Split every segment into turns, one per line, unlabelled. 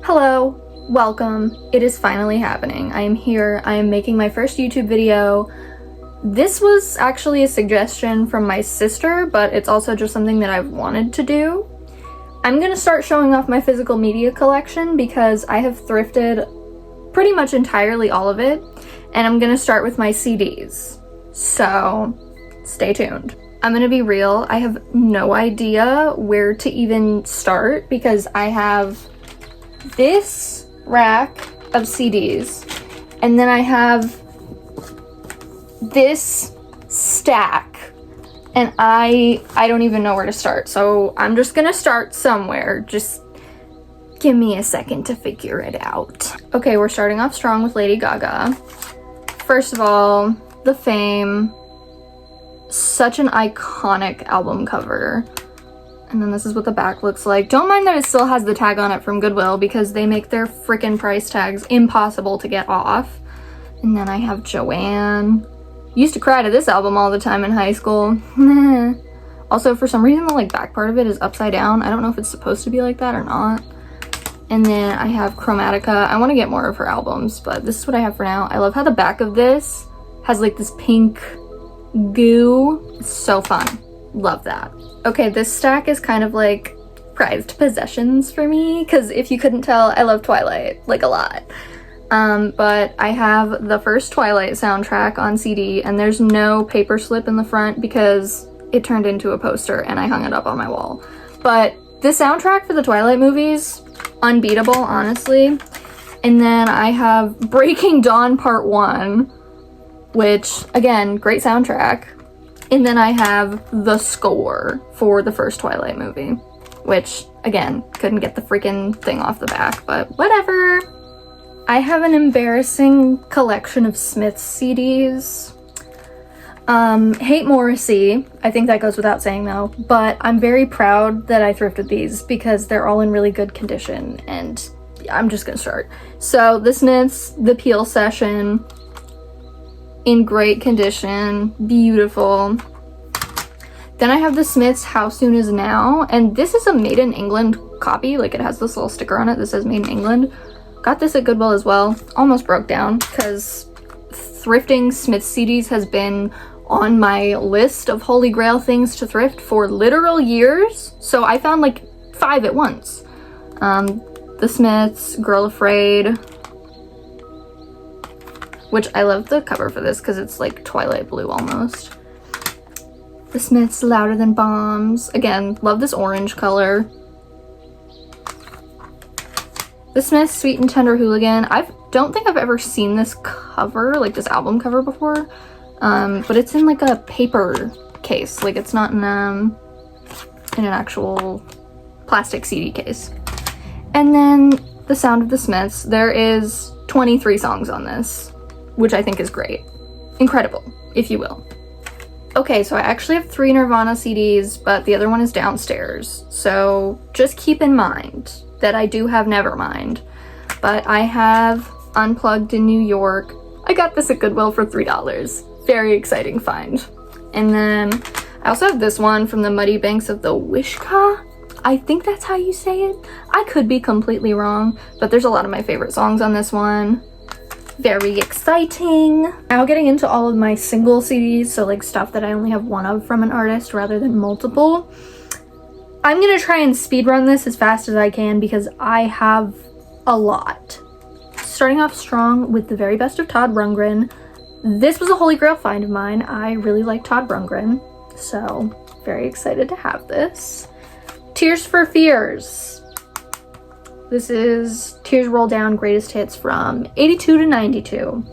Hello, welcome. It is finally happening. I am here. I am making my first YouTube video. This was actually a suggestion from my sister, but it's also just something that I've wanted to do. I'm gonna start showing off my physical media collection because I have thrifted pretty much entirely all of it, and I'm gonna start with my CDs. So, stay tuned. I'm gonna be real, I have no idea where to even start because I have this rack of CDs, and then I have this stack, and I don't even know where to start, so I'm just gonna start somewhere. Just give me a second to figure it out. Okay, we're starting off strong with Lady Gaga. First of all, The Fame. Such an iconic album cover. And then this is what the back looks like. Don't mind that it still has the tag on it from Goodwill because they make their freaking price tags impossible to get off. And then I have Joanne. Used to cry to this album all the time in high school. Also, for some reason, the back part of it is upside down. I don't know if it's supposed to be like that or not. And then I have Chromatica. I want to get more of her albums, but this is what I have for now. I love how the back of this has this pink goo. It's so fun. Love that. Okay, this stack is kind of prized possessions for me, because if you couldn't tell, I love Twilight, a lot. But I have the first Twilight soundtrack on CD, and there's no paper slip in the front because it turned into a poster and I hung it up on my wall. But the soundtrack for the Twilight movies, unbeatable, honestly. And then I have Breaking Dawn Part 1, which, again, great soundtrack. And then I have the score for the first Twilight movie, which, again, couldn't get the freaking thing off the back, but whatever. I have an embarrassing collection of Smith's CDs. Hate Morrissey, I think that goes without saying though, but I'm very proud that I thrifted these because they're all in really good condition, and I'm just gonna start. So the Smiths, The Peel Session, in great condition, beautiful. Then I have the Smiths How Soon Is Now, and this is a made in England copy. It has this little sticker on it that says made in England. Got this at Goodwill as well. Almost broke down because thrifting Smiths CDs has been on my list of holy grail things to thrift for literal years, so I found 5 at once. The Smiths, Girl Afraid, which I love the cover for this because it's Twilight blue almost. The Smiths, Louder Than Bombs. Again, love this orange color. The Smiths, Sweet and Tender Hooligan. I don't think I've ever seen this cover, this album cover before, but it's in a paper case. It's not in an actual plastic CD case. And then The Sound of the Smiths. There is 23 songs on this, which I think is great. Incredible, if you will. Okay, so I actually have 3 Nirvana CDs, but the other one is downstairs. So just keep in mind that I do have Nevermind. But I have Unplugged in New York. I got this at Goodwill for $3. Very exciting find. And then I also have this one from the Muddy Banks of the Wishkah. I think that's how you say it. I could be completely wrong, but there's a lot of my favorite songs on this one. Very exciting. Now getting into all of my single CDs, so stuff that I only have one of from an artist rather than multiple. I'm gonna try and speedrun this as fast as I can because I have a lot. Starting off strong with The Very Best of Todd Rundgren. This was a holy grail find of mine. I really like Todd Rundgren, so very excited to have this. Tears for Fears. This is Tears Roll Down Greatest Hits from 82 to 92.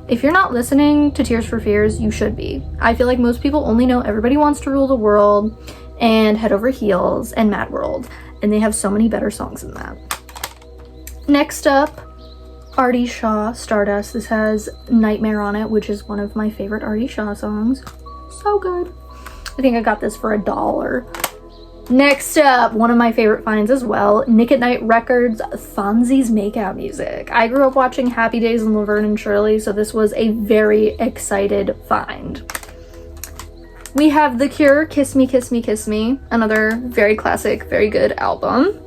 If you're not listening to Tears for Fears, you should be. I feel like most people only know Everybody Wants to Rule the World and Head Over Heels and Mad World, and they have so many better songs than that. Next up, Artie Shaw, Stardust. This has Nightmare on it, which is one of my favorite Artie Shaw songs. So good. I think I got this for $1. Next up, one of my favorite finds as well, Nick at Night Records, Fonzie's Makeout Music. I grew up watching Happy Days and Laverne and Shirley, so this was a very excited find. We have The Cure, Kiss Me, Kiss Me, Kiss Me, another very classic, very good album.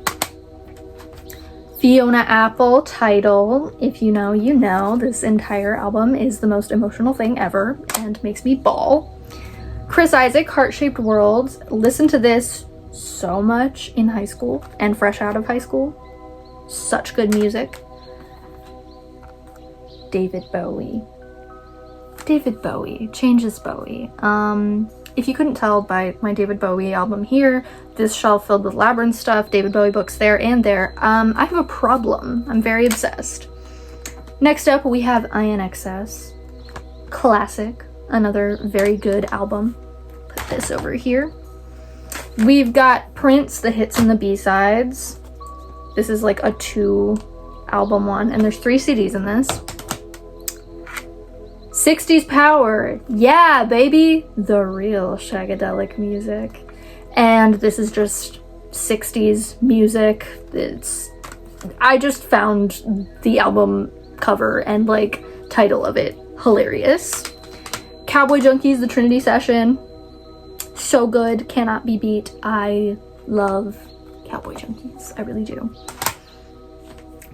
Fiona Apple, Title. If you know, you know. This entire album is the most emotional thing ever and makes me bawl. Chris Isaak, Heart-Shaped World. Listen to this so much in high school and fresh out of high school. Such good music. David Bowie. David Bowie. Changes Bowie. If you couldn't tell by my David Bowie album here, this shelf filled with Labyrinth stuff, David Bowie books there and there, I have a problem. I'm very obsessed. Next up, we have INXS. Classic. Another very good album. Put this over here. We've got Prince, the hits and the B-sides. This is like a 2-album one, and there's 3 CDs in this. 60s Power, yeah, baby, the real shagadelic music. And this is just 60s music. I just found the album cover and like title of it hilarious. Cowboy Junkies, the Trinity Session, so good, cannot be beat. I love Cowboy Junkies, I really do.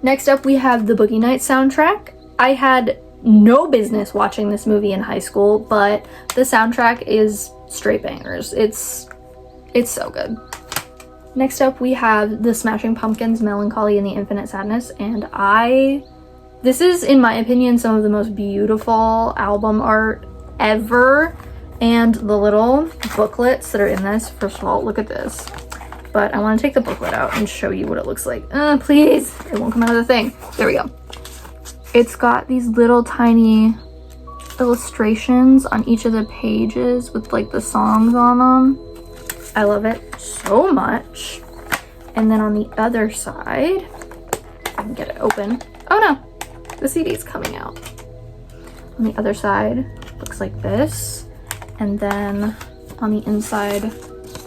Next up, we have the Boogie Nights soundtrack. I had no business watching this movie in high school, but the soundtrack is straight bangers. It's so good. Next up, we have the Smashing Pumpkins, Melancholy and the Infinite Sadness, and this is, in my opinion, some of the most beautiful album art ever, and the little booklets that are in this, first of all, look at this. But I want to take the booklet out and show you what it looks like. Please, it won't come out of the thing. There we go. It's got these little tiny illustrations on each of the pages with like the songs on them. I love it so much. And then on the other side, I can get it open. Oh no, the CD is coming out. On the other side, looks like this. And then on the inside,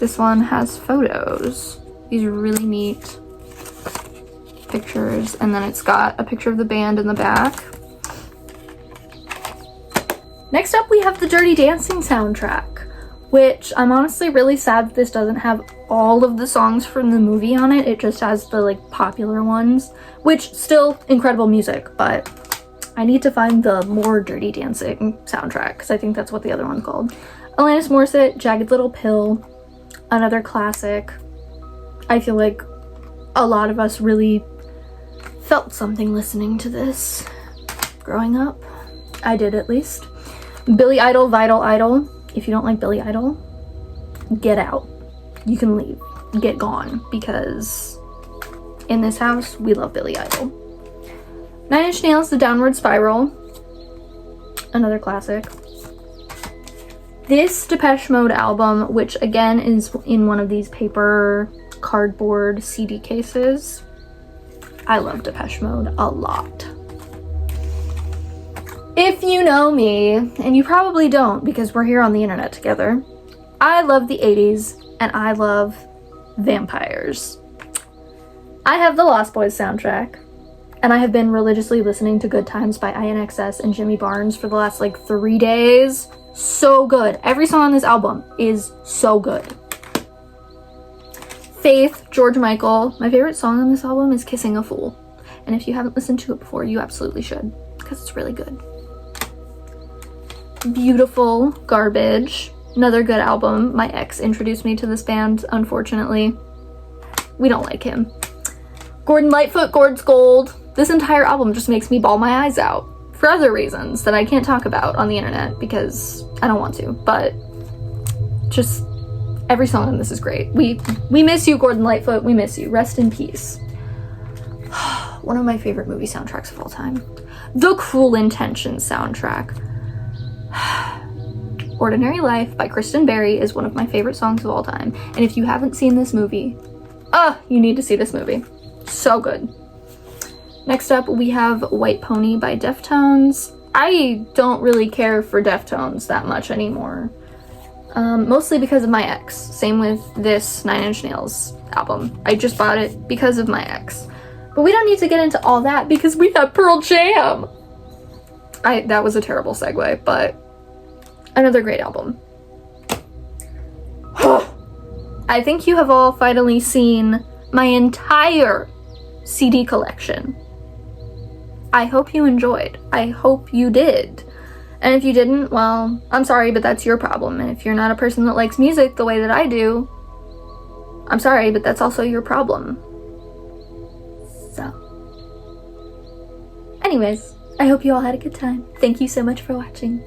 this one has photos. These are really neat pictures, and then it's got a picture of the band in the back. Next up, we have the Dirty Dancing soundtrack, which I'm honestly really sad that this doesn't have all of the songs from the movie on it. It just has the like popular ones, which still incredible music, but I need to find the more Dirty Dancing soundtrack because I think that's what the other one's called. Alanis Morissette, Jagged Little Pill, another classic. I feel like a lot of us really felt something listening to this growing up. I did, at least. Billy Idol, Vital Idol. If you don't like Billy Idol, get out. You can leave. Get gone. Because in this house, we love Billy Idol. 9 Inch Nails, The Downward Spiral. Another classic. This Depeche Mode album, which again is in one of these paper cardboard CD cases. I love Depeche Mode a lot. If you know me, and you probably don't because we're here on the internet together, I love the 80s and I love vampires. I have the Lost Boys soundtrack, and I have been religiously listening to Good Times by INXS and Jimmy Barnes for the last like 3 days. So good. Every song on this album is so good. Faith, George Michael. My favorite song on this album is Kissing a Fool. And if you haven't listened to it before, you absolutely should, because it's really good. Beautiful, Garbage. Another good album. My ex introduced me to this band, unfortunately. We don't like him. Gordon Lightfoot, Gord's Gold. This entire album just makes me bawl my eyes out. For other reasons that I can't talk about on the internet because I don't want to, but just every song on this is great. We miss you, Gordon Lightfoot. We miss you. Rest in peace. One of my favorite movie soundtracks of all time. The Cruel Intentions soundtrack. Ordinary Life by Kristen Berry is one of my favorite songs of all time. And if you haven't seen this movie, you need to see this movie. So good. Next up, we have White Pony by Deftones. I don't really care for Deftones that much anymore. Mostly because of my ex. Same with this 9 Inch Nails album. I just bought it because of my ex. But we don't need to get into all that because we have Pearl Jam. That was a terrible segue, but another great album. I think you have all finally seen my entire CD collection. I hope you enjoyed. I hope you did. And if you didn't, well, I'm sorry, but that's your problem. And if you're not a person that likes music the way that I do, I'm sorry, but that's also your problem. So, anyways, I hope you all had a good time. Thank you so much for watching.